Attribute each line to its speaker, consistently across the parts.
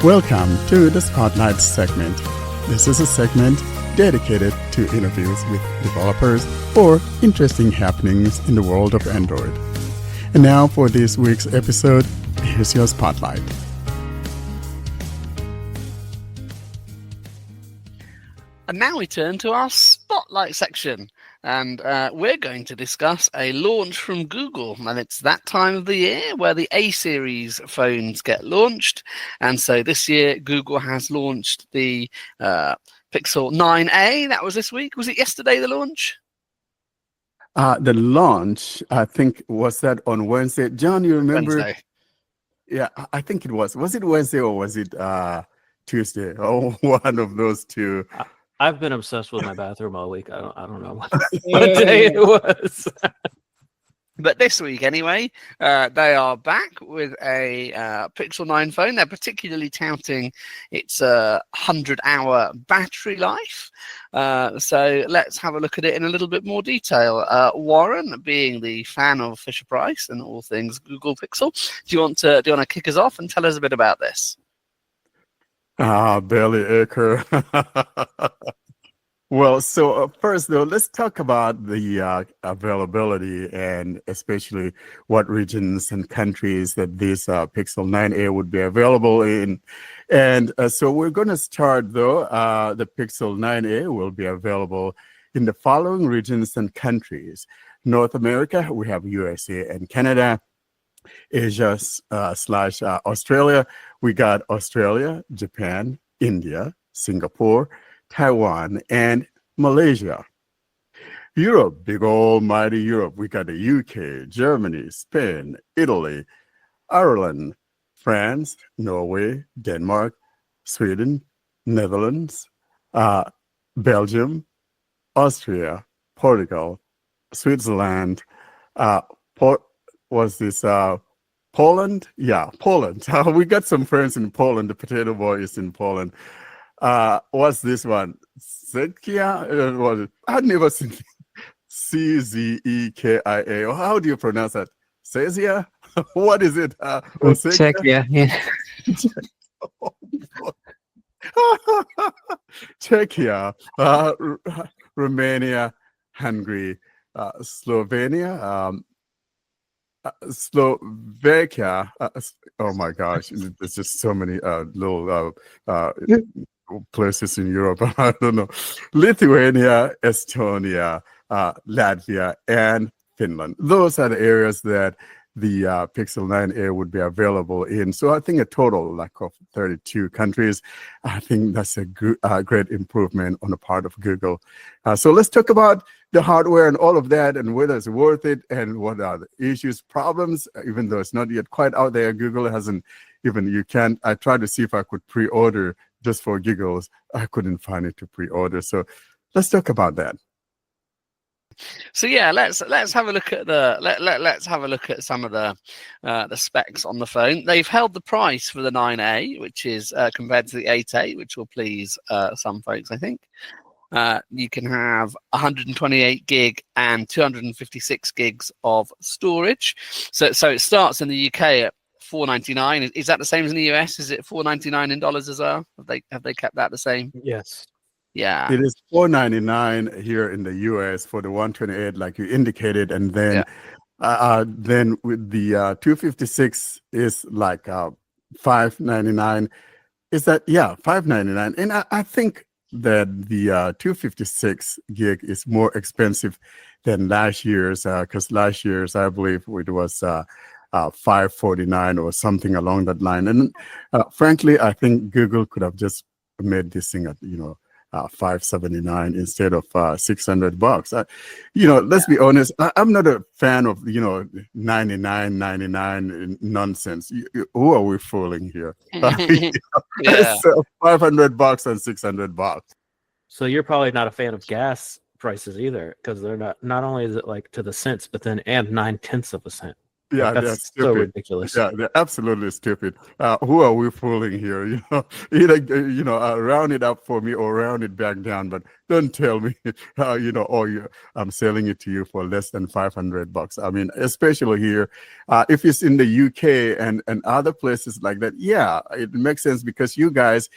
Speaker 1: Welcome to the Spotlight segment. This is a segment dedicated to interviews with developers or interesting happenings in the world of Android. And now for this week's episode, here's your Spotlight.
Speaker 2: And now we turn to our Spotlight section. And we're going to discuss a launch from Google. And it's that time of the year where the A-series phones get launched. And so this year, Google has launched the Pixel 9a. That was this week. Was it yesterday, the launch?
Speaker 1: The launch, I think, was that on Wednesday. John, you remember?
Speaker 2: Wednesday.
Speaker 1: Yeah, I think it was. Was it Wednesday or was it Tuesday? Oh, one of those two.
Speaker 3: I've been obsessed with my bathroom all week. I don't know what day it was.
Speaker 2: But this week, anyway, they are back with a Pixel 9 phone. They're particularly touting its 100-hour battery life. So let's have a look at it in a little bit more detail. Warren, being the fan of Fisher-Price and all things Google Pixel, do you want to kick us off and tell us a bit about this?
Speaker 1: Barely Acre. Well, so first, though, let's talk about the availability and especially what regions and countries that this Pixel 9a would be available in. And so we're going to start, though. The Pixel 9a will be available in the following regions and countries. North America, we have USA and Canada. Asia slash Australia, we got Australia, Japan, India, Singapore, Taiwan, and Malaysia. Europe, big almighty Europe, we got the UK, Germany, Spain, Italy, Ireland, France, Norway, Denmark, Sweden, Netherlands, Belgium, Austria, Portugal, Switzerland, Poland? Yeah, Poland. We got some friends in Poland. The Potato Boy is in Poland. What's this one? Czechia? I've never seen Czechia. How do you pronounce that? Czechia? What is it?
Speaker 3: Czechia, yeah.
Speaker 1: Czechia, Romania, Hungary, Slovenia, Slovakia. Oh my gosh, there's just so many little places in Europe. I don't know. Lithuania, Estonia, Latvia, and Finland. Those are the areas that the Pixel 9a would be available in. So I think a total of 32 countries. I think that's a great improvement on the part of Google. So let's talk about the hardware and all of that and whether it's worth it and what are the issues, problems, even though it's not yet quite out there. Google hasn't even, I tried to see if I could pre-order just for giggles. I couldn't find it to pre-order. So let's talk about that.
Speaker 2: So yeah, let's have a look at let's have a look at some of the specs on the phone. They've held the price for the 9a, which is compared to the 8a, which will please some folks, I think. You can have 128 gig and 256 gigs of storage. So it starts in the UK at $499. Is that the same as in the US? Is it $499 in dollars as well? Have they kept that the same?
Speaker 3: Yes.
Speaker 2: Yeah.
Speaker 1: It is $499 here in the US for the 128, like you indicated, and then then with the 256 is like $599. Is that $599? And I think that the 256 gig is more expensive than last year's because last year's I believe it was $549 or something along that line. And frankly, I think Google could have just made this thing at $579 instead of $600. Let's be honest. I'm not a fan of $99 nonsense. Who are we fooling here? So $500 and $600.
Speaker 3: So you're probably not a fan of gas prices either, because they're not only is it like to the cents, but then and 9/10 of a cent.
Speaker 1: Yeah,
Speaker 3: that's
Speaker 1: they're stupid.
Speaker 3: So ridiculous.
Speaker 1: Yeah, they're absolutely stupid. Who are we fooling here? Either round it up for me or round it back down. But don't tell me, oh, I'm selling it to you for less than $500. I mean, especially here, if it's in the UK and other places like that, yeah, it makes sense because yours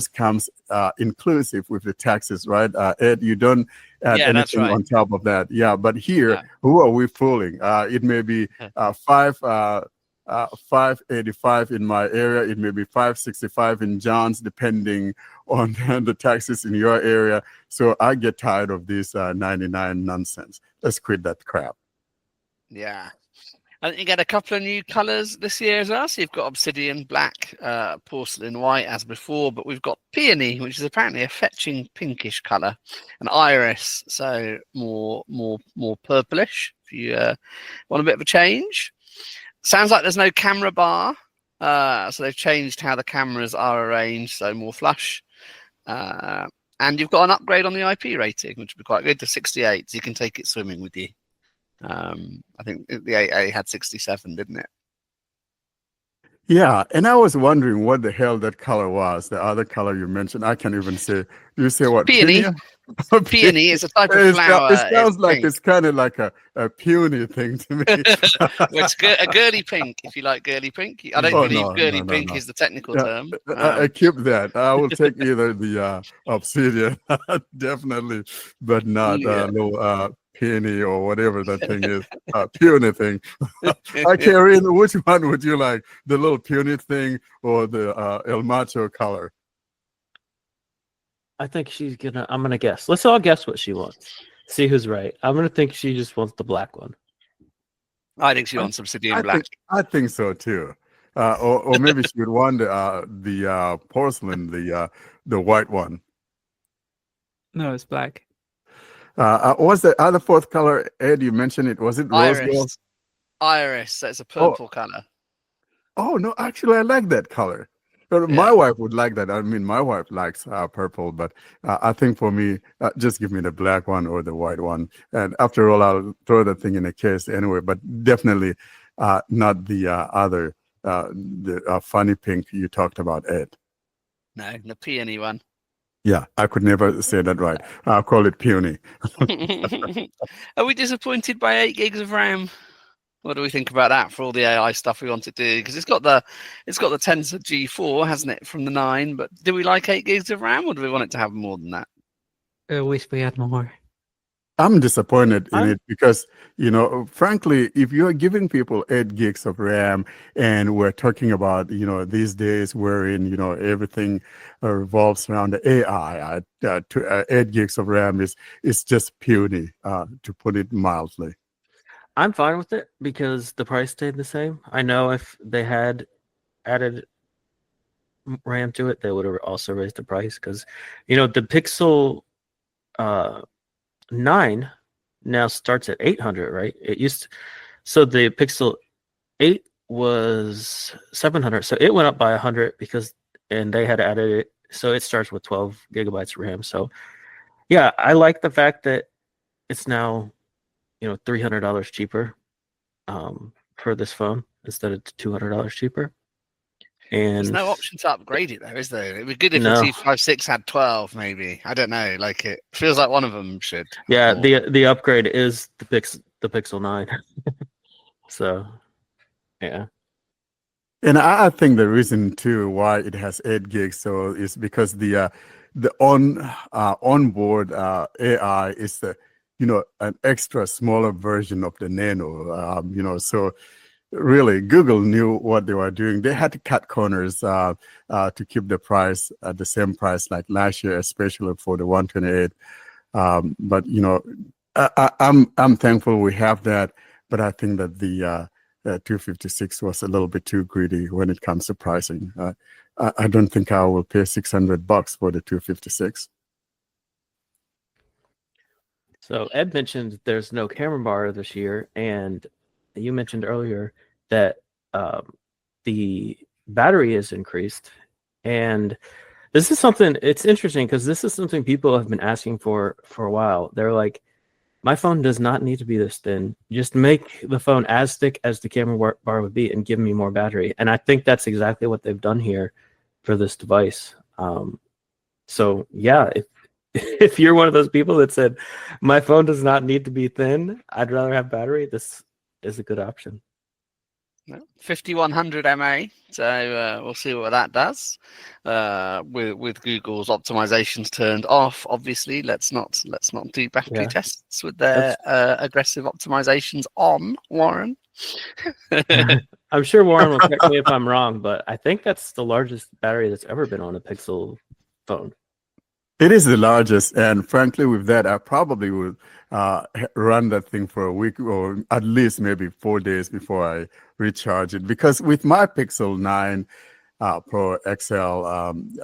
Speaker 1: comes inclusive with the taxes, right? Ed, you don't add
Speaker 2: Yeah, that's
Speaker 1: anything
Speaker 2: right.
Speaker 1: on top of that. Yeah, but here,
Speaker 2: Yeah.
Speaker 1: who are we fooling? It may be 585 in my area. It may be 565 in John's, depending on the taxes in your area. So I get tired of this 99 nonsense. Let's quit that crap.
Speaker 2: Yeah. I think you get a couple of new colours this year as well. So you've got obsidian black, porcelain white as before, but we've got peony, which is apparently a fetching pinkish colour, and iris, so more purplish. If you want a bit of a change, sounds like there's no camera bar, so they've changed how the cameras are arranged, so more flush. And you've got an upgrade on the IP rating, which would be quite good, to 68, so you can take it swimming with you. I think the 8A had 67, didn't it?
Speaker 1: Yeah, and I was wondering what the hell that color was. The other color you mentioned, I can't even say. You say what?
Speaker 2: Peony. Peony is a type of flower.
Speaker 1: It sounds like it's kind of like a peony thing to me.
Speaker 2: Well, it's a girly pink, if you like girly pink. I don't believe girly pink is the technical term.
Speaker 1: I keep that. I will take either the obsidian, definitely, but not a little peony or whatever that thing is, peony thing. Karine, which one would you like? The little peony thing or the El Macho color?
Speaker 3: I think I'm gonna guess. Let's all guess what she wants. See who's right. I'm gonna think she just wants the black one.
Speaker 2: I think she wants obsidian black.
Speaker 1: I think so too. Or maybe she would want the porcelain, the white one.
Speaker 4: No, it's black.
Speaker 1: What's the other fourth color, Ed? You mentioned it. Was it rose gold?
Speaker 2: Iris. So it's a purple color.
Speaker 1: Oh no, actually, I like that color. My wife would like that. I mean, my wife likes purple, but I think for me, just give me the black one or the white one. And after all, I'll throw that thing in a case anyway. But definitely not the other, the funny pink you talked about, Ed.
Speaker 2: No, the peony one.
Speaker 1: Yeah, I could never say that right. I'll call it peony.
Speaker 2: Are we disappointed by 8 gigs of RAM? What do we think about that for all the AI stuff we want to do? Because it's got the Tensor G4, hasn't it, from the 9? But do we like 8 gigs of RAM, or do we want it to have more than that?
Speaker 4: I wish we had more.
Speaker 1: I'm disappointed in it because, frankly, if you're giving people 8 gigs of RAM, and we're talking about, these days wherein, everything revolves around the AI, 8 gigs of RAM is just puny, to put it mildly.
Speaker 3: I'm fine with it because the price stayed the same. I know if they had added RAM to it, they would have also raised the price because, the Pixel 9 now starts at 800, right? So the Pixel 8 was 700, so it went up by 100 and they had added it, so it starts with 12 gigabytes of RAM. So yeah, I like the fact that it's now $300 cheaper for this phone instead of $200 cheaper. And
Speaker 2: there's no option to upgrade it, though, is there? It'd be good if the T56 had 12, maybe. I don't know. Like, it feels like one of them should.
Speaker 3: Yeah, the upgrade is the Pixel 9. So, yeah.
Speaker 1: And I think the reason too why it has 8 gigs is because the onboard AI is an extra smaller version of the Nano. So really, Google knew what they were doing. They had to cut corners to keep the price at the same price like last year, especially for the 128. But I'm thankful we have that. But I think that the 256 was a little bit too greedy when it comes to pricing. I don't think I will pay $600 for the 256.
Speaker 3: So Ed mentioned there's no camera bar this year, and you mentioned earlier that the battery is increased. And this is something, it's interesting because this is something people have been asking for a while. They're like, my phone does not need to be this thin. Just make the phone as thick as the camera bar would be and give me more battery. And I think that's exactly what they've done here for this device. So yeah, if you're one of those people that said, my phone does not need to be thin, I'd rather have battery, this is a good option.
Speaker 2: 5100 mAh, so we'll see what that does with Google's optimizations turned off. Obviously, let's not do battery
Speaker 3: Yeah.
Speaker 2: tests with their aggressive optimizations on, Warren.
Speaker 3: I'm sure Warren will correct me if I'm wrong, but I think that's the largest battery that's ever been on a Pixel phone.
Speaker 1: It is the largest, and frankly, with that, I probably would run that thing for a week or at least maybe 4 days before I recharge it. Because with my Pixel 9 Pro XL,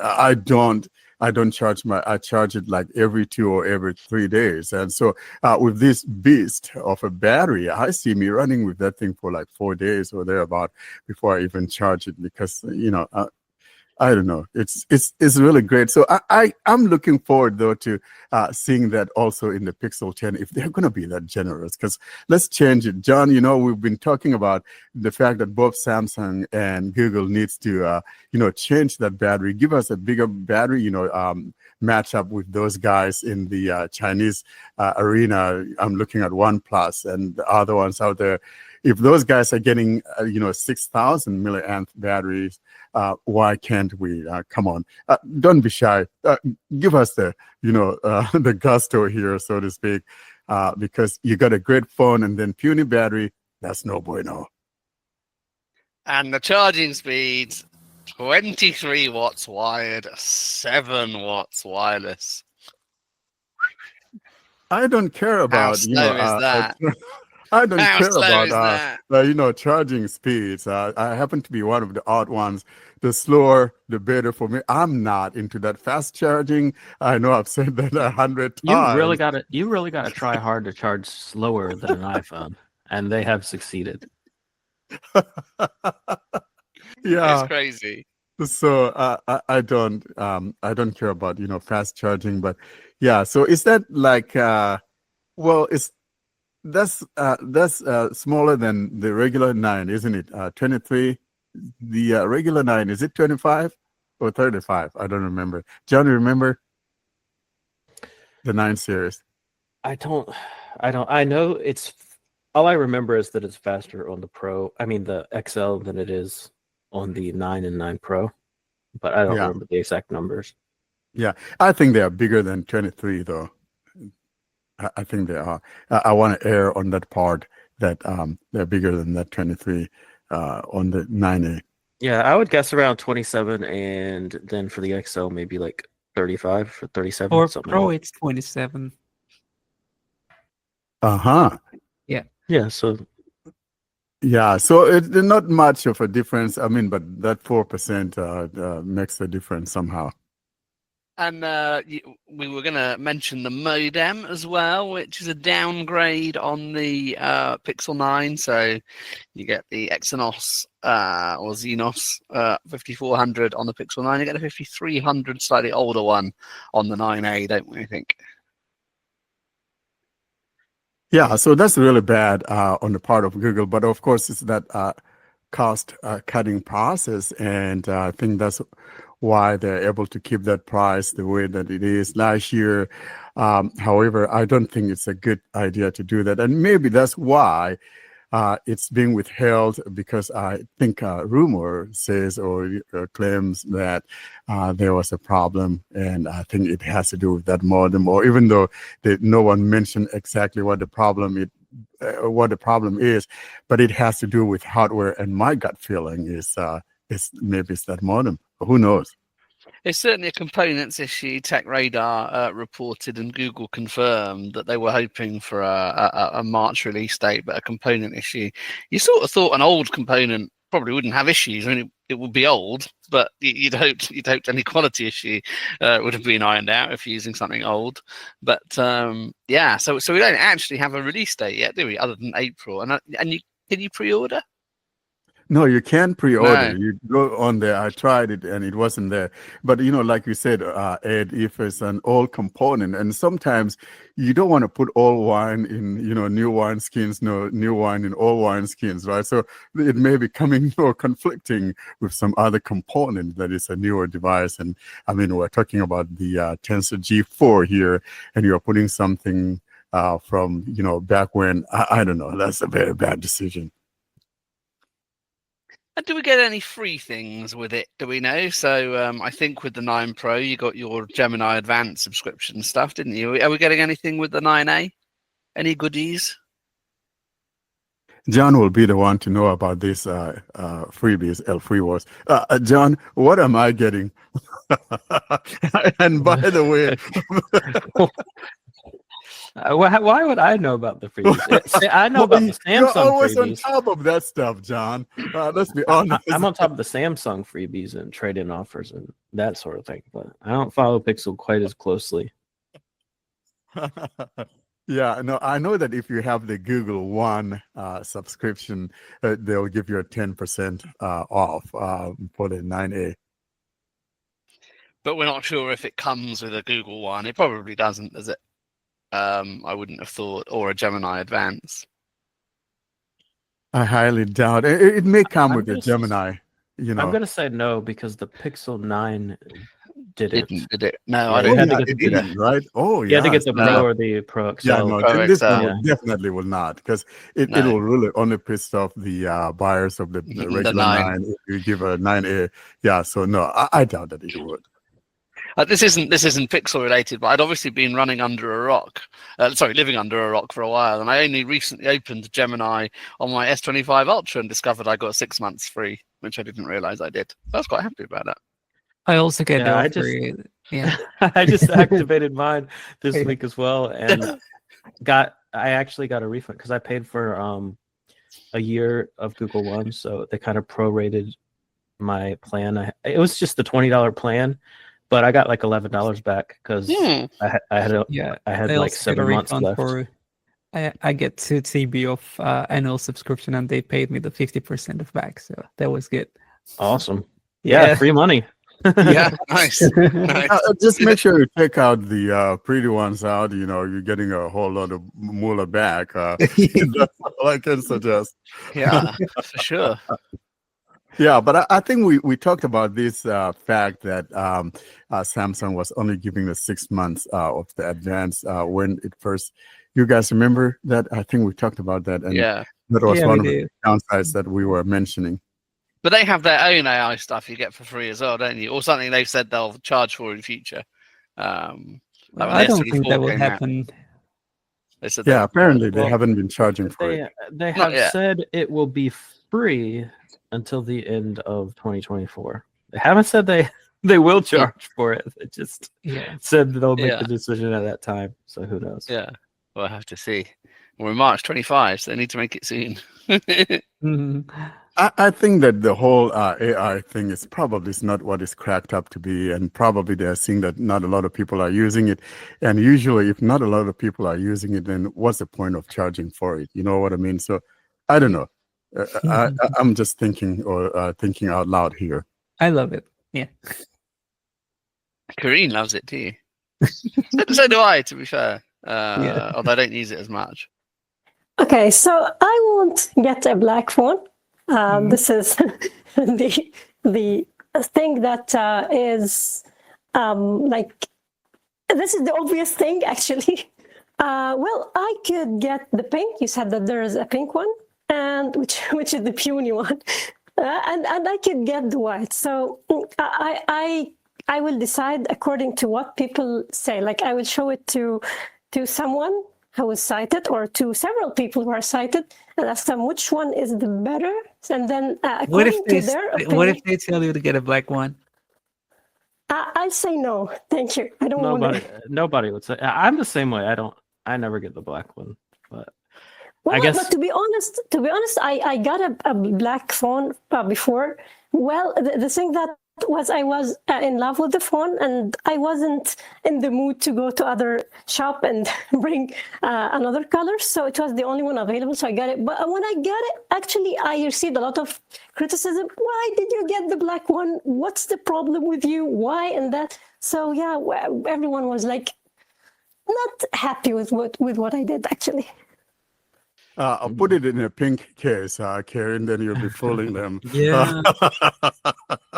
Speaker 1: I don't charge I charge it like every 2 or every 3 days, and so with this beast of a battery, I see me running with that thing for like 4 days or thereabout before I even charge it, because I don't know. It's really great. So I'm looking forward though to seeing that also in the Pixel 10 if they're going to be that generous. Because let's change it, John. We've been talking about the fact that both Samsung and Google needs to change that battery, give us a bigger battery. Match up with those guys in the Chinese arena. I'm looking at OnePlus and the other ones out there. If those guys are getting 6,000 milliamp batteries, why can't we? Come on, don't be shy. Give us the the gusto here, so to speak, because you got a great phone and then puny battery. That's no bueno.
Speaker 2: And the charging speed, 23 watts wired, 7 watts wireless.
Speaker 1: I don't care about
Speaker 2: How slow is that?
Speaker 1: I don't
Speaker 2: How
Speaker 1: care
Speaker 2: slow is
Speaker 1: about
Speaker 2: that?
Speaker 1: charging speeds. I happen to be one of the odd ones. The slower, the better for me. I'm not into that fast charging. I know I've said that 100 times.
Speaker 3: You really gotta try hard to charge slower than an iPhone, and they have succeeded.
Speaker 1: Yeah.
Speaker 2: It's crazy.
Speaker 1: So I don't care about fast charging, but yeah. So is that like well, that's smaller than the regular 9, isn't it? 23. The regular 9, is it 25 or 35? I don't remember. John, you remember the 9 series?
Speaker 3: I don't. I know it's. All I remember is that it's faster on the the XL than it is on the 9 and 9 Pro, but I don't remember the exact numbers.
Speaker 1: Yeah, I think they are bigger than 23, though. I think they are. I want to err on that part that they're bigger than that 23 on the 9A.
Speaker 3: Yeah, I would guess around 27, and then for the XL, maybe like 35 or 37.
Speaker 4: For
Speaker 3: something
Speaker 4: Pro,
Speaker 3: like
Speaker 4: it's 27.
Speaker 1: Uh-huh.
Speaker 3: that. Yeah, so
Speaker 1: Yeah, so it's not much of a difference. I mean, but that 4% makes a difference somehow.
Speaker 2: And we were going to mention the modem as well, which is a downgrade on the Pixel 9. So you get the Exynos or Xenos 5400 on the Pixel 9. You get a 5300, slightly older one on the 9A, don't we think?
Speaker 1: Yeah, so that's really bad on the part of Google. But of course, it's that cost cutting process. And I think that's why they're able to keep that price the way that it is last year. However, I don't think it's a good idea to do that. And maybe that's why it's being withheld, because I think rumor says or claims that there was a problem, and I think it has to do with that modem. Or even though no one mentioned exactly what the problem is, but it has to do with hardware. And my gut feeling is maybe it's that modem. Who knows?
Speaker 2: It's certainly a components issue. TechRadar reported and Google confirmed that they were hoping for a March release date, but a component issue. You sort of thought an old component probably wouldn't have issues. I mean, it would be old, but you'd hoped any quality issue would have been ironed out if you're using something old. But yeah, so we don't actually have a release date yet, do we? Other than April, can you pre-order?
Speaker 1: No, you can't pre-order.
Speaker 2: No.
Speaker 1: You go on there. I tried it and it wasn't there. But like you said, Ed, if it's an old component, and sometimes you don't want to put old wine in, new wine skins, no new wine in old wine skins, right? So it may be coming or conflicting with some other component that is a newer device. And I mean, we're talking about the Tensor G4 here, and you're putting something from back when. I don't know. That's a very bad decision.
Speaker 2: And do we get any free things with it? Do we know? So I think with the 9 Pro, you got your Gemini Advanced subscription stuff, didn't you? Are we getting anything with the 9A? Any goodies?
Speaker 1: John will be the one to know about these freebies, Free Wars. John, what am I getting? And by the way,
Speaker 3: why would I know about the freebies? I know about the Samsung
Speaker 1: you're always
Speaker 3: freebies.
Speaker 1: on top of that stuff, John. Let's be honest.
Speaker 3: I'm on top of the Samsung freebies and trade-in offers and that sort of thing, but I don't follow Pixel quite as closely.
Speaker 1: Yeah, no, I know that if you have the Google One subscription, they'll give you a 10% off for the 9A.
Speaker 2: But we're not sure if it comes with a Google One. It probably doesn't, does it? I wouldn't have thought, or a Gemini Advance.
Speaker 1: I highly doubt it. It may come
Speaker 3: I'm
Speaker 1: with the
Speaker 3: just-
Speaker 1: Gemini.
Speaker 3: I'm gonna say no because the Pixel 9 didn't.
Speaker 2: Did it? No,
Speaker 3: Yeah,
Speaker 2: I
Speaker 3: you
Speaker 2: don't
Speaker 3: had
Speaker 2: think
Speaker 3: to
Speaker 2: it
Speaker 3: get
Speaker 2: did.
Speaker 3: the-
Speaker 1: Didn't, right? Oh,
Speaker 3: You
Speaker 1: yeah.
Speaker 3: had to get the
Speaker 2: no.
Speaker 3: Pro or the Pro XL.
Speaker 1: Yeah, no,
Speaker 2: Pro
Speaker 1: this
Speaker 2: XL.
Speaker 1: one definitely will not, because it
Speaker 2: No.
Speaker 1: will really only piss off the buyers of the regular
Speaker 2: 9.
Speaker 1: 9 if you give a 9A. Yeah, so no, I doubt that it would.
Speaker 2: This isn't Pixel related, but I'd obviously been running under a rock. Living under a rock for a while, and I only recently opened Gemini on my S25 Ultra and discovered I got 6 months free, which I didn't realize I did. I was quite happy about that.
Speaker 4: I also get
Speaker 3: Yeah, I
Speaker 4: the offer. Yeah.
Speaker 3: I just activated mine this week as well, and I actually got a refund because I paid for a year of Google One, so they kind of prorated my plan. It was just the $20 plan, but I got like $11 back because
Speaker 2: Hmm.
Speaker 3: I had
Speaker 4: Yeah.
Speaker 3: I had
Speaker 4: I
Speaker 3: like
Speaker 4: also get a
Speaker 3: 7 months
Speaker 4: refund
Speaker 3: left.
Speaker 4: for. I get 2 TB of annual subscription, and they paid me the 50% of back, so that was good.
Speaker 3: Awesome. Yeah,
Speaker 4: Yeah.
Speaker 3: free money.
Speaker 2: Yeah, nice. Nice.
Speaker 1: Just make sure you check out the pretty ones out. You're getting a whole lot of moolah back. That's all I can suggest.
Speaker 2: Yeah, for sure.
Speaker 1: Yeah, but I think we talked about this fact that Samsung was only giving the 6 months of the advance when it first. You guys remember that? I think we talked about that, and
Speaker 2: Yeah.
Speaker 1: that was
Speaker 4: Yeah,
Speaker 1: one
Speaker 4: we
Speaker 1: of the
Speaker 4: did.
Speaker 1: downsides that we were mentioning.
Speaker 2: But they have their own AI stuff you get for free as well, don't you? Or something they've said they'll charge for in future. Like when
Speaker 4: I
Speaker 2: the
Speaker 4: don't think
Speaker 2: S24
Speaker 4: that will
Speaker 2: came out,
Speaker 4: happen.
Speaker 2: they said
Speaker 1: Yeah,
Speaker 2: they'll-
Speaker 1: apparently they
Speaker 3: Well,
Speaker 1: haven't been charging for it.
Speaker 3: They
Speaker 2: Not
Speaker 3: have
Speaker 2: yet.
Speaker 3: said it will be free until the end of 2024. They haven't said they will charge for it. They just
Speaker 4: Yeah.
Speaker 3: said they'll make
Speaker 2: Yeah.
Speaker 3: the decision at that time. So who knows?
Speaker 2: Yeah, we'll have to see. We're in March 25, so they need to make it soon.
Speaker 4: Mhm.
Speaker 1: I think that the whole AI thing is probably not what it's cracked up to be, and probably they're seeing that not a lot of people are using it. And usually, if not a lot of people are using it, then what's the point of charging for it? You know what I mean? So I don't know. I'm just thinking thinking out loud here.
Speaker 4: I love it. Yeah.
Speaker 2: Kareen loves it too. So do I, to be fair.
Speaker 4: Yeah.
Speaker 2: Although I don't use it as much.
Speaker 5: Okay, so I won't get a black phone. This is the thing that is like, this is the obvious thing actually. Well, I could get the pink. You said that there is a pink one, and which is the puny one, and I could get the white. So I will decide according to what people say. Like I will show it to someone who is cited, or to several people who are cited, and ask them which one is the better, and then
Speaker 4: What if
Speaker 5: according
Speaker 4: they
Speaker 5: to their
Speaker 4: what
Speaker 5: opinion,
Speaker 4: if they tell you to get a black one?
Speaker 5: I'll say no. Thank you. I don't want
Speaker 3: Nobody would say. I'm the same way. I never get the black one, but
Speaker 5: Well,
Speaker 3: I guess-
Speaker 5: but to be honest, I got a black phone before. Well, the thing that was I was in love with the phone, and I wasn't in the mood to go to other shop and bring another color. So it was the only one available. So I got it. But when I got it, actually, I received a lot of criticism. Why did you get the black one? What's the problem with you? Why and that? So yeah, everyone was like not happy with what I did actually.
Speaker 1: I'll put it in a pink case, Karen, then you'll be fooling them.
Speaker 4: Yeah.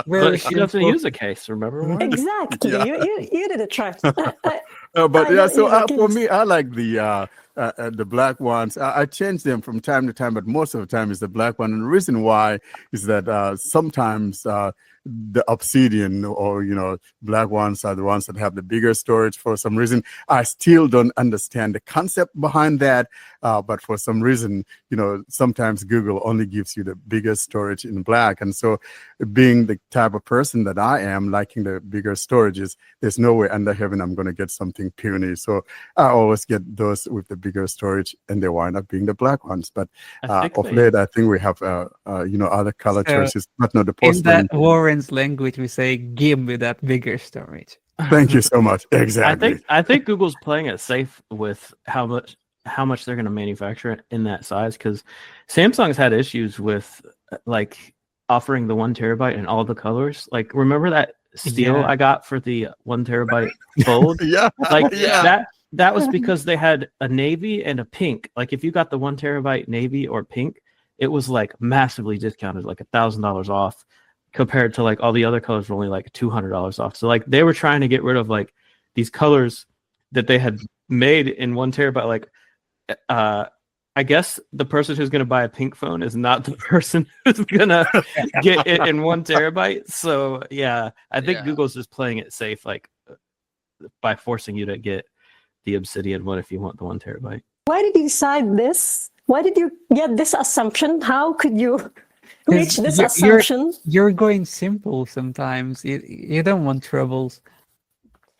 Speaker 4: Very
Speaker 3: But she doesn't
Speaker 4: simple.
Speaker 3: use a case, remember?
Speaker 5: Exactly.
Speaker 3: Yeah.
Speaker 5: You did it right.
Speaker 1: But
Speaker 5: I
Speaker 1: yeah,
Speaker 5: don't
Speaker 1: so
Speaker 5: use a
Speaker 1: for
Speaker 5: case.
Speaker 1: me, I like the black ones. I change them from time to time, but most of the time it's the black one. And the reason why is that sometimes the obsidian or black ones are the ones that have the bigger storage. For some reason, I still don't understand the concept behind that. But for some reason, sometimes Google only gives you the biggest storage in black. And so being the type of person that I am, liking the bigger storages, there's no way under heaven I'm going to get something puny. So I always get those with the bigger storage, and they wind up being the black ones. But of late, I think we have other color
Speaker 4: So,
Speaker 1: choices, but not the
Speaker 4: In
Speaker 1: post.
Speaker 4: that Warren's language, we say, "Give me that bigger storage."
Speaker 1: Thank you so much. Exactly.
Speaker 3: I think Google's playing it safe with how much they're going to manufacture it in that size, because Samsung's had issues with like offering the 1 terabyte in all the colors. Like, remember that steal
Speaker 4: Yeah.
Speaker 3: I got for the 1 terabyte fold?
Speaker 1: Yeah.
Speaker 3: Like
Speaker 1: Yeah.
Speaker 3: that was because they had a navy and a pink. Like, if you got the 1 terabyte navy or pink, it was like massively discounted, like $1,000 off, compared to like all the other colors were only like $200 off. So like they were trying to get rid of like these colors that they had made in 1 terabyte. Like I guess the person who's going to buy a pink phone is not the person who's going to get it in 1 terabyte. So yeah, I think
Speaker 2: Yeah.
Speaker 3: Google's just playing it safe, like by forcing you to get the Obsidian one if you want the 1 terabyte.
Speaker 5: Why did you decide this? Why did you get this assumption? How could you reach this assumption?
Speaker 4: You're going simple sometimes. You don't want troubles.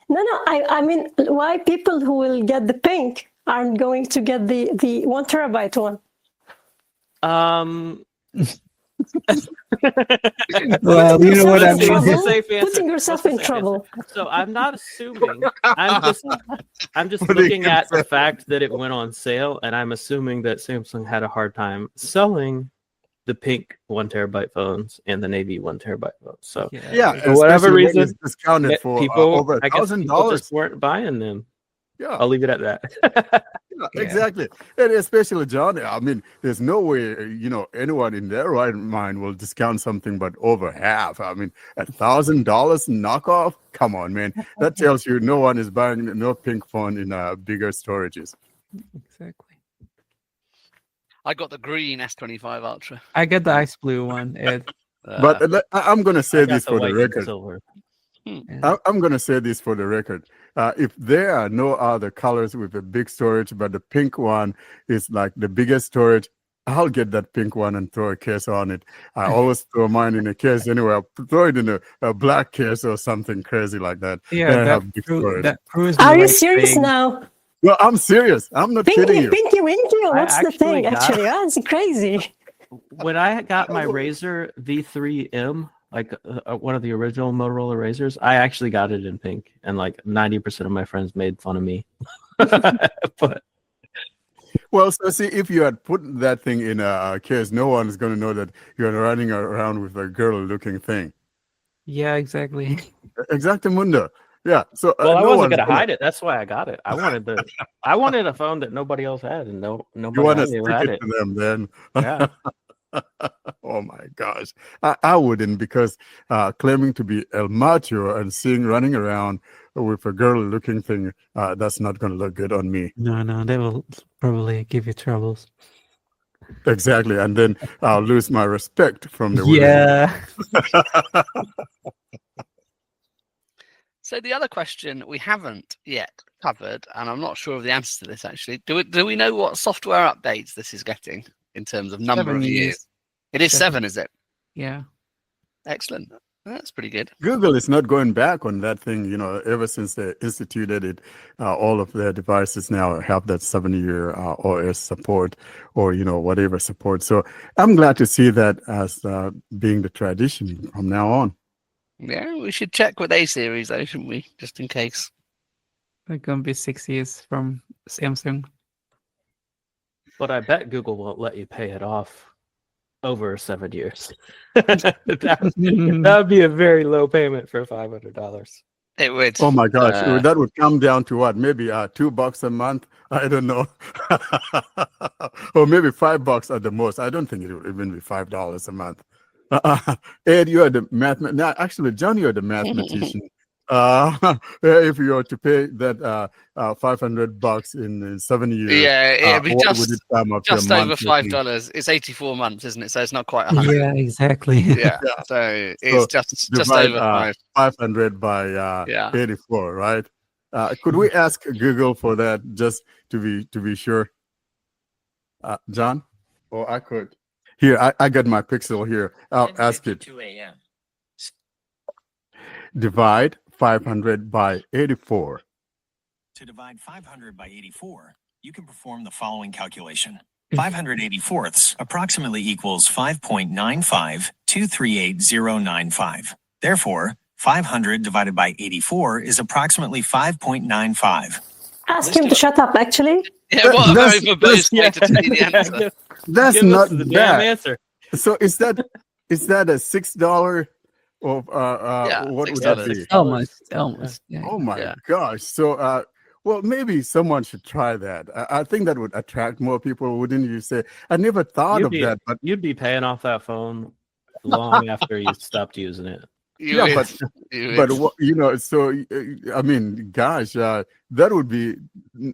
Speaker 5: No, I mean, why people who will get the pink aren't going to get the 1 terabyte one?
Speaker 4: Well, you know what I
Speaker 5: Yourself in
Speaker 4: mean.
Speaker 5: trouble.
Speaker 3: What's the safe answer?
Speaker 5: Putting yourself
Speaker 3: What's the
Speaker 5: in
Speaker 3: safe
Speaker 5: trouble.
Speaker 3: answer? So I'm not assuming. I'm just
Speaker 1: What are you
Speaker 3: looking
Speaker 1: gonna
Speaker 3: at the
Speaker 1: say?
Speaker 3: fact that it went on sale, and I'm assuming that Samsung had a hard time selling the pink 1 terabyte phones and the navy 1 terabyte phones. So
Speaker 1: Yeah.
Speaker 3: For whatever
Speaker 1: especially when
Speaker 3: reason,
Speaker 1: it's discounted for over
Speaker 3: I guess people
Speaker 1: $1,000.
Speaker 3: just weren't buying them.
Speaker 1: Yeah.
Speaker 3: I'll leave it at that.
Speaker 1: Yeah, exactly. And especially John, I mean, there's no way, anyone in their right mind will discount something but over half. I mean, $1,000 knockoff? Come on, man. That tells you no one is buying no pink phone in bigger storages.
Speaker 4: Exactly.
Speaker 2: I got the green S25 Ultra.
Speaker 4: I got the ice blue one, Ed.
Speaker 1: But I'm going to say
Speaker 3: I got
Speaker 1: this
Speaker 3: the
Speaker 1: for the
Speaker 3: white and
Speaker 1: record.
Speaker 3: silver.
Speaker 1: I'm going to say this for the record. If there are no other colors with a big storage, but the pink one is like the biggest storage, I'll get that pink one and throw a case on it. I always throw mine in a case anyway. I'll throw it in a black case or something crazy like that.
Speaker 4: Yeah,
Speaker 1: Then I
Speaker 4: that,
Speaker 1: have big storage.
Speaker 4: that proves me
Speaker 5: Are you
Speaker 4: right
Speaker 5: serious
Speaker 4: thing.
Speaker 5: now?
Speaker 1: No, I'm serious. I'm not kidding
Speaker 5: Pinky,
Speaker 1: you.
Speaker 5: Pinky Winky, or
Speaker 3: I
Speaker 5: what's the
Speaker 3: actually
Speaker 5: thing?
Speaker 3: got-
Speaker 5: Actually, that's crazy.
Speaker 3: When I got my Razer V3M, like one of the original Motorola Razers, I actually got it in pink, and like 90% of my friends made fun of me. But
Speaker 1: Well, so see, if you had put that thing in a case, no one is going to know that you're running around with a girl-looking thing.
Speaker 4: Yeah, exactly.
Speaker 1: Exactamundo. Yeah. So
Speaker 3: well, I
Speaker 1: no
Speaker 3: wasn't
Speaker 1: one's
Speaker 3: gonna hide it. That's why I got it. I wanted a phone that nobody else had, and
Speaker 1: You
Speaker 3: nobody
Speaker 1: want to
Speaker 3: I knew
Speaker 1: stick
Speaker 3: had
Speaker 1: it
Speaker 3: it.
Speaker 1: to them, then.
Speaker 3: Yeah.
Speaker 1: Oh my gosh, I wouldn't, because claiming to be El Macho and running around with a girl-looking thing, that's not going to look good on me.
Speaker 4: No, they will probably give you troubles.
Speaker 1: Exactly, and then I'll lose my respect from the women.
Speaker 4: Yeah.
Speaker 2: So the other question we haven't yet covered, and I'm not sure of the answer to this actually. Do we know what software updates this is getting in terms of number
Speaker 4: 7
Speaker 2: of
Speaker 4: years.
Speaker 2: years? It is
Speaker 4: 7.
Speaker 2: 7, is it?
Speaker 4: Yeah.
Speaker 2: Excellent. That's pretty good.
Speaker 1: Google is not going back on that thing. Ever since they instituted it, all of their devices now have that 7-year OS support, or whatever support. So I'm glad to see that as being the tradition from now on.
Speaker 2: Yeah, we should check with A series though, shouldn't we? Just in case.
Speaker 4: It's gonna be 6 years from Samsung.
Speaker 3: But I bet Google won't let you pay it off over 7 years. that would be a very low payment for $500.
Speaker 2: It would.
Speaker 1: Oh my gosh,
Speaker 2: Uh,
Speaker 1: that would come down to what? Maybe $2 a month. I don't know, or maybe $5 at the most. I don't think it would even be $5 a month. Ed, you are the no, actually, John, you are the mathematician. If you were to pay that $500 in 7 years,
Speaker 2: Yeah, it'd be
Speaker 1: what would it come up to a
Speaker 2: just over
Speaker 1: monthly thing?
Speaker 2: $5. It's 84 months, isn't it? So it's not quite 100.
Speaker 4: Yeah, exactly.
Speaker 2: Yeah. So it's just
Speaker 1: Divide
Speaker 2: over 5.
Speaker 1: 500 by
Speaker 2: Yeah.
Speaker 1: 84, right? Could we ask Google for that just to be sure, John? Or I could. Here, I got my Pixel here. I'll ask it.
Speaker 6: 2 a.m.
Speaker 1: Divide 500 by 84.
Speaker 6: To divide 500 by 84, you can perform the following calculation. 584ths approximately equals 5.95238,095. Therefore, 500 divided by 84 is approximately 5.95.
Speaker 5: Ask him to shut up, actually.
Speaker 2: Yeah, what a very
Speaker 1: That's-
Speaker 2: verbose way to tell you the answer.
Speaker 1: That's
Speaker 3: Give
Speaker 1: not
Speaker 3: us the damn
Speaker 1: bad.
Speaker 3: answer.
Speaker 1: So is that a $6 or
Speaker 2: Yeah,
Speaker 1: what would
Speaker 2: $6.
Speaker 1: that be?
Speaker 4: Almost. Yeah.
Speaker 1: Oh my
Speaker 2: Yeah.
Speaker 1: gosh. So well, maybe someone should try that. I think that would attract more people, wouldn't you say? I never thought
Speaker 3: You'd
Speaker 1: of
Speaker 3: be-
Speaker 1: that, but
Speaker 3: You'd be paying off that phone long after you stopped using it.
Speaker 2: You
Speaker 1: yeah,
Speaker 2: would.
Speaker 1: but
Speaker 2: You
Speaker 1: but
Speaker 2: would.
Speaker 1: what, so I mean, gosh, that would be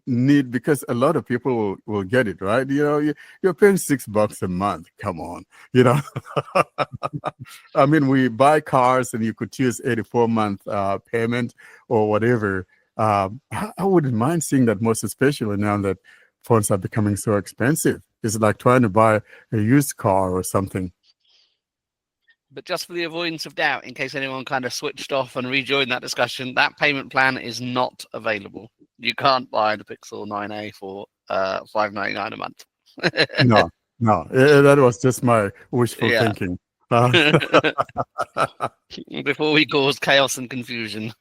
Speaker 1: neat because a lot of people will get it, right? You're paying $6 a month. Come on, I mean, we buy cars and you could choose 84-month payment or whatever. I wouldn't mind seeing that, most especially now that phones are becoming so expensive. It's like trying to buy a used car or something.
Speaker 2: But just for the avoidance of doubt, in case anyone kind of switched off and rejoined that discussion, that payment plan is not available. You can't buy the Pixel 9a for $5.99 a month.
Speaker 1: No, that was just my wishful
Speaker 2: Yeah.
Speaker 1: thinking.
Speaker 2: Before we cause chaos and confusion.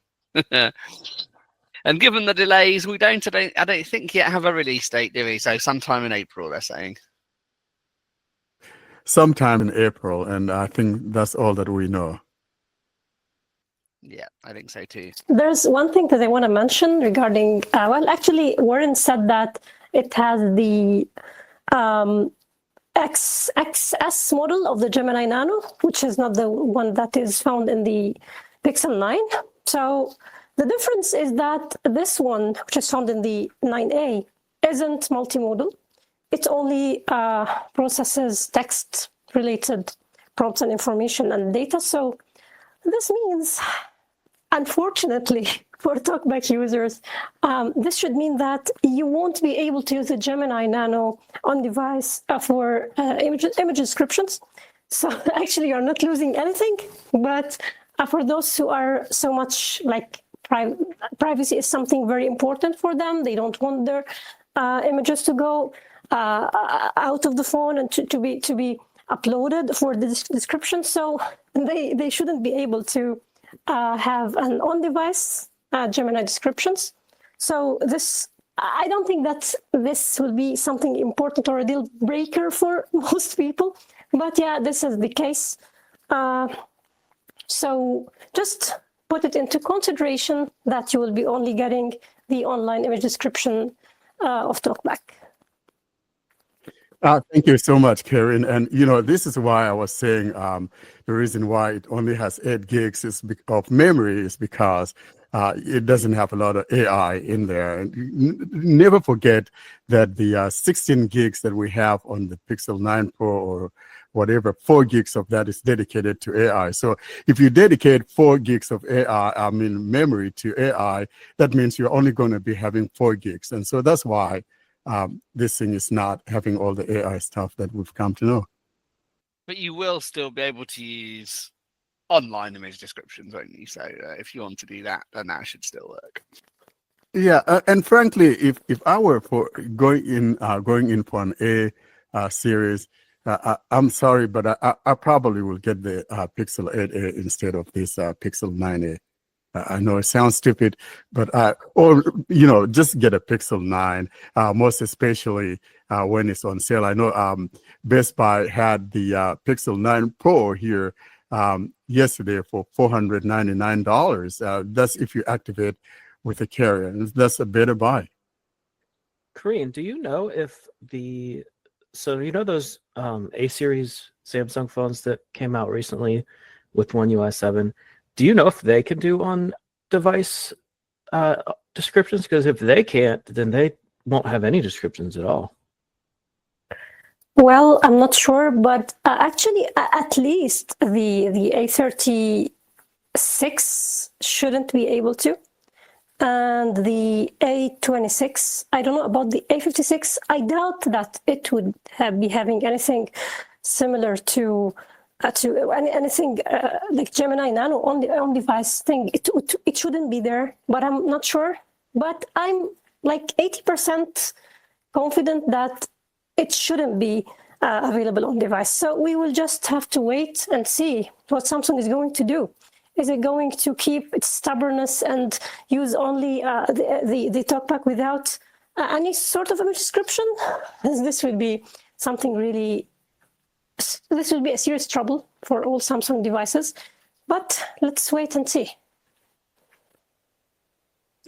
Speaker 2: And given the delays, I don't think yet have a release date, do we? So sometime in April, they're saying.
Speaker 1: Sometime in April, and I think that's all that we know.
Speaker 2: Yeah, I think so too.
Speaker 5: There's one thing that I want to mention regarding, well, actually, Warren said that it has the XS model of the Gemini Nano, which is not the one that is found in the Pixel 9. So the difference is that this one, which is found in the 9A, isn't multimodal. It only processes text-related prompts and information and data. So this means, unfortunately, for TalkBack users, this should mean that you won't be able to use the Gemini Nano on device for image descriptions. So actually, you're not losing anything. But for those who are so much like privacy is something very important for them, they don't want their images to go out of the phone and to be uploaded for the description. So they shouldn't be able to have an on-device Gemini descriptions. So I don't think that this will be something important or a deal breaker for most people. But yeah, this is the case. So just put it into consideration that you will be only getting the online image description of TalkBack.
Speaker 1: Thank you so much, Karen. And this is why I was saying the reason why it only has 8 gigs of memory is because it doesn't have a lot of AI in there. And never forget that the 16 gigs that we have on the Pixel 9 Pro or whatever, 4 gigs of that is dedicated to AI. So if you dedicate 4 gigs of memory to AI, that means you're only going to be having 4 gigs. And so that's why this thing is not having all the AI stuff that we've come to know.
Speaker 2: But you will still be able to use online image descriptions, won't you? So if you want to do that, then that should still work.
Speaker 1: Yeah, and frankly, if I were for going in for an A series, I'm sorry, but I probably will get the Pixel 8a instead of this Pixel 9a. I know it sounds stupid, but or just get a Pixel 9. Most especially when it's on sale. I know Best Buy had the Pixel 9 Pro here yesterday for $499. That's if you activate with a carrier, and that's a better buy.
Speaker 3: Korean, do you know if those A series Samsung phones that came out recently with One UI 7? Do you know if they can do on-device descriptions? Because if they can't, then they won't have any descriptions at all.
Speaker 5: Well, I'm not sure, but actually, at least the A36 shouldn't be able to. And the A26, I don't know about the A56. I doubt that it would be having anything similar to anything like Gemini Nano on device thing. It shouldn't be there, but I'm not sure. But I'm like 80% confident that it shouldn't be available on device. So we will just have to wait and see what Samsung is going to do. Is it going to keep its stubbornness and use only the TalkBack without any sort of image description? This would be something really. This would be a serious trouble for all Samsung devices. But let's wait and see.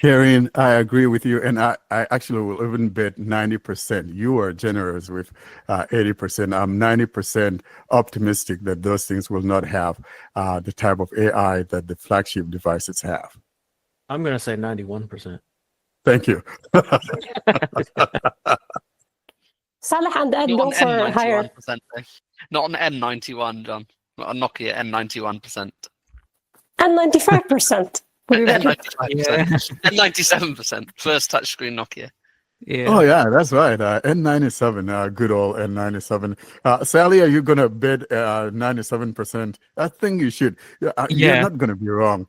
Speaker 1: Karen, I agree with you, and I actually will even bet 90%. You are generous with 80%. I'm 90% optimistic that those things will not have the type of AI that the flagship devices have.
Speaker 3: I'm going to say 91%.
Speaker 1: Thank you.
Speaker 5: Salah and Ed
Speaker 2: Not
Speaker 5: go
Speaker 2: on
Speaker 5: for higher.
Speaker 2: N91%, though. Not on N91, John. Not on Nokia N91%.
Speaker 5: And 95%.
Speaker 2: N95%. N97%. First touchscreen Nokia.
Speaker 4: Yeah.
Speaker 1: Oh yeah, that's right. N97, good old N97. Sally, are you gonna bid 97%? I think you should. You're
Speaker 4: Yeah.
Speaker 1: not gonna be wrong.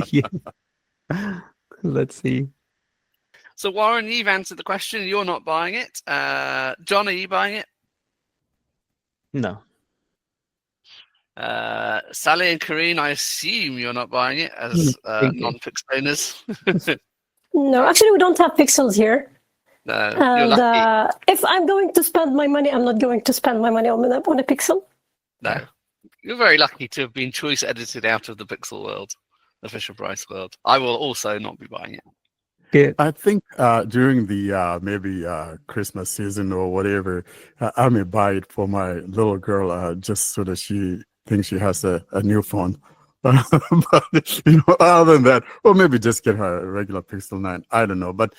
Speaker 4: Yeah. Let's see.
Speaker 2: So Warren, you've answered the question. You're not buying it. John, are you buying it?
Speaker 3: No.
Speaker 2: Sally and Karine, I assume you're not buying it as
Speaker 4: Thank you.
Speaker 2: non-Pixel owners.
Speaker 5: No, actually, we don't have pixels here.
Speaker 2: No, you're
Speaker 5: And
Speaker 2: lucky.
Speaker 5: if I'm going to spend my money, I'm not going to spend my money on a pixel.
Speaker 2: No, you're very lucky to have been choice edited out of the Pixel world, the Fisher Price world. I will also not be buying it.
Speaker 4: Good.
Speaker 1: I think during the maybe Christmas season or whatever, I may buy it for my little girl just so that she thinks she has a new phone. But other than that, or maybe just get her a regular Pixel 9. I don't know. But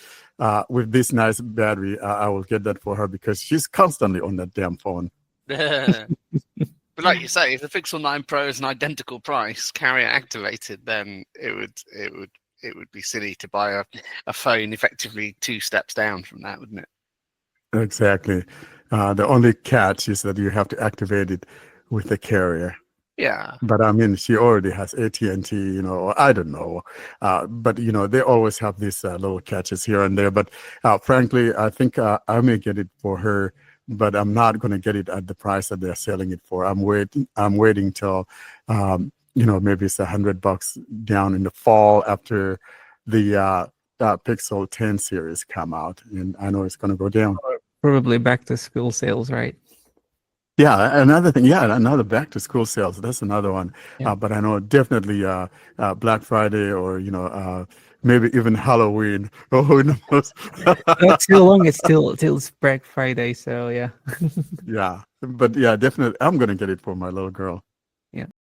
Speaker 1: with this nice battery, I will get that for her because she's constantly on that damn phone.
Speaker 2: But like you say, if the Pixel 9 Pro is an identical price, carrier activated, then it would be silly to buy a phone effectively 2 steps down from that, wouldn't it?
Speaker 1: Exactly. The only catch is that you have to activate it with the carrier.
Speaker 2: Yeah.
Speaker 1: But I mean, she already has AT&T, or I don't know. But, they always have these little catches here and there. But frankly, I think I may get it for her, but I'm not going to get it at the price that they're selling it for. I'm waiting till, maybe it's $100 down in the fall after the Pixel 10 series come out. And I know it's going to go down.
Speaker 4: Probably back to school sales, right?
Speaker 1: Yeah, another thing. Yeah, another back to school sales. That's another one.
Speaker 4: Yeah.
Speaker 1: But I know definitely Black Friday or maybe even Halloween. Oh, who knows?
Speaker 4: Not too long. It's till Black Friday. So yeah.
Speaker 1: Yeah, but yeah, definitely. I'm gonna get it for my little girl.